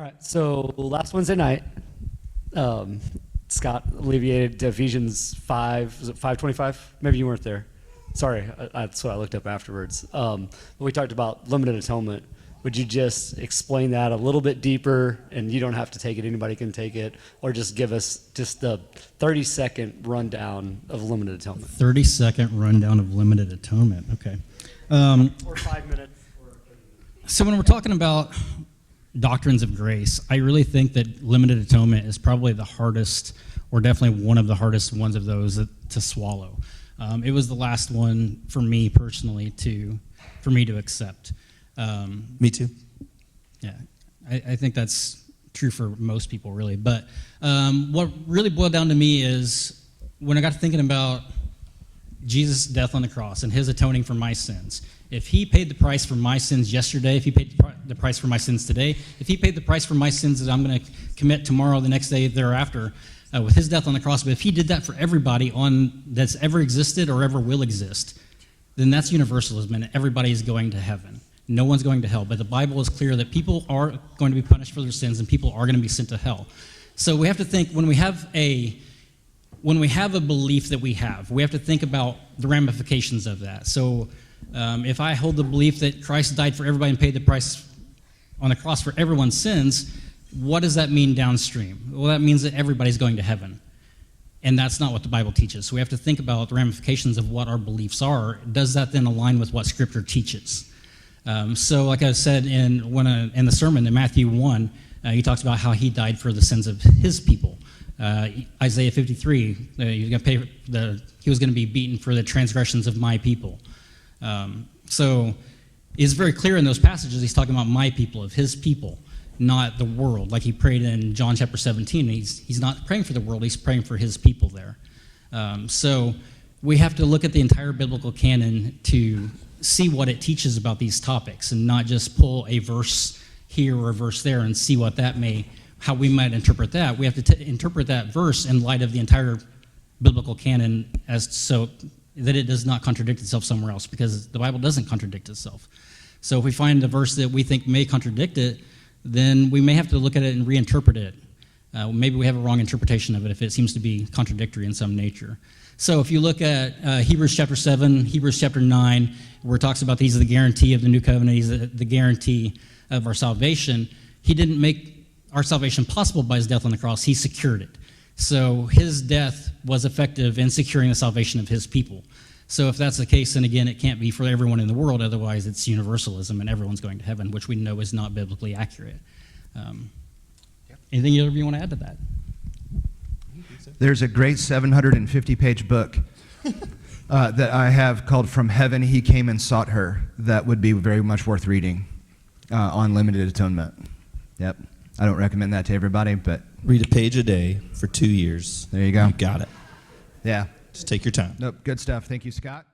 right, so last Wednesday night, Scott alleviated Ephesians 5, was it 5:25? Maybe you weren't there. Sorry, that's what I looked up afterwards. But we talked about limited atonement. Would you just explain that a little bit deeper? And you don't have to take it, anybody can take it, or just give us just the 30-second rundown of limited atonement. 30-second rundown of limited atonement, okay. Or 5 minutes. So when we're talking about doctrines of grace, I really think that limited atonement is probably the hardest, or definitely one of the hardest ones of those to swallow. It was the last one for me personally for me to accept. Me too. Yeah, I think that's true for most people, really. But what really boiled down to me is when I got to thinking about Jesus' death on the cross and his atoning for my sins. If he paid the price for my sins yesterday, if he paid the price for my sins today, if he paid the price for my sins that I'm going to commit tomorrow, the next day thereafter, with his death on the cross, but if he did that for everybody that's ever existed or ever will exist, then that's universalism, and everybody is going to heaven. No one's going to hell. But the Bible is clear that people are going to be punished for their sins, and people are going to be sent to hell. So we have to think, when we have a belief that we have to think about the ramifications of that. So if I hold the belief that Christ died for everybody and paid the price on the cross for everyone's sins, what does that mean downstream? Well, that means that everybody's going to heaven. And that's not what the Bible teaches. So we have to think about the ramifications of what our beliefs are. Does that then align with what Scripture teaches? So like I said in the sermon in Matthew 1, he talks about how he died for the sins of his people. Isaiah 53, he was going to be beaten for the transgressions of my people. So it's very clear in those passages he's talking about my people, of his people, not the world. Like he prayed in John chapter 17, he's not praying for the world, he's praying for his people there. So we have to look at the entire biblical canon to see what it teaches about these topics, and not just pull a verse here or a verse there and see how we might interpret that. We have to interpret that verse in light of the entire biblical canon, as so that it does not contradict itself somewhere else, because the Bible doesn't contradict itself. So if we find a verse that we think may contradict it, then we may have to look at it and reinterpret it. Maybe we have a wrong interpretation of it if it seems to be contradictory in some nature. So if you look at Hebrews chapter 7, Hebrews chapter 9, where it talks about these are the guarantee of the new covenant, these are the guarantee of our salvation, he didn't make our salvation possible by his death on the cross, he secured it. So his death was effective in securing the salvation of his people. So if that's the case, then again, it can't be for everyone in the world, otherwise it's universalism and everyone's going to heaven, which we know is not biblically accurate. Anything you want to add to that? There's a great 750-page book that I have called From Heaven He Came and Sought Her that would be very much worth reading on limited atonement. Yep. I don't recommend that to everybody, but... Read a page a day for 2 years. There you go. You got it. Yeah. Just take your time. Nope. Good stuff. Thank you, Scott.